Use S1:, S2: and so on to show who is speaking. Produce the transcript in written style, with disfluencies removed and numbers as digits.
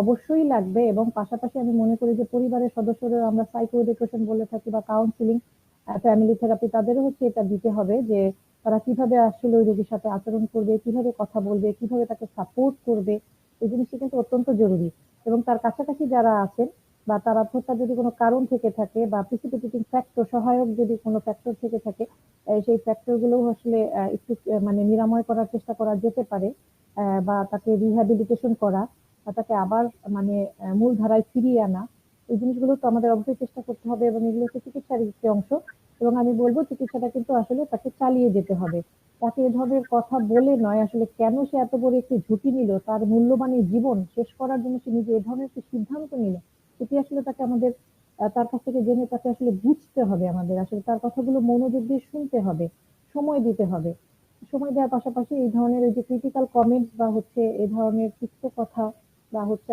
S1: অবশ্যই লাগবে এবং পাশাপাশি আমি মনে করি যে পরিবারের সদস্যরা আমরা সাইকো এডুকেশন বলে থাকি বা কাউন্সিলিং, ফ্যামিলি থেরাপি তাদেরও হচ্ছে এটা দিতে হবে যে তারা কিভাবে আসলে ওই রোগীর সাথে আচরণ করবে, কিভাবে কথা বলবে, কিভাবে তাকে সাপোর্ট করবে। এই জিনিসটা কিন্তু অত্যন্ত জরুরি। এবং তার কাছাকাছি যারা আছেন বা তার আত্মহত্যার যদি কোনো কারণ থেকে থাকে বা প্রিসিপিটেটিং ফ্যাক্টর, সহায়ক যদি কোনো ফ্যাক্টর থেকে থাকে, সেই ফ্যাক্টর গুলো আসলে একটু মানে নিরাময় করার চেষ্টা করা যেতে পারে, বা তাকে রিহ্যাবিলিটেশন করা বা তাকে আবার মানে মূল ধারায় ফিরিয়ে আনা। এই জিনিসগুলো তো আমাদের অবশ্যই চেষ্টা করতে হবে এবং এগুলো হচ্ছে চিকিৎসার একটি অংশ। এবং আমি বলবো চিকিৎসাটা কিন্তু আসলে তাকে চালিয়ে যেতে হবে। তাকে এ ধরনের কথা বলে নয়, আসলে কেন সে এত বড় একটি ঝুঁকি নিল, তার মূল্যবান এই জীবন শেষ করার জন্য সে নিজে এ ধরনের একটি সিদ্ধান্ত নিল, সেটি আসলে তাকে আমাদের তার কাছ থেকে জেনে তাকে আসলে বুঝতে হবে, আমাদের আসলে তার কথাগুলো মনোযোগ দিয়ে শুনতে হবে, সময় দিতে হবে। সময় দেওয়ার পাশাপাশি এই ধরনের ওই যে ক্রিটিক্যাল কমেন্টস বা হচ্ছে এই ধরনের তিক্ত কথা বা হচ্ছে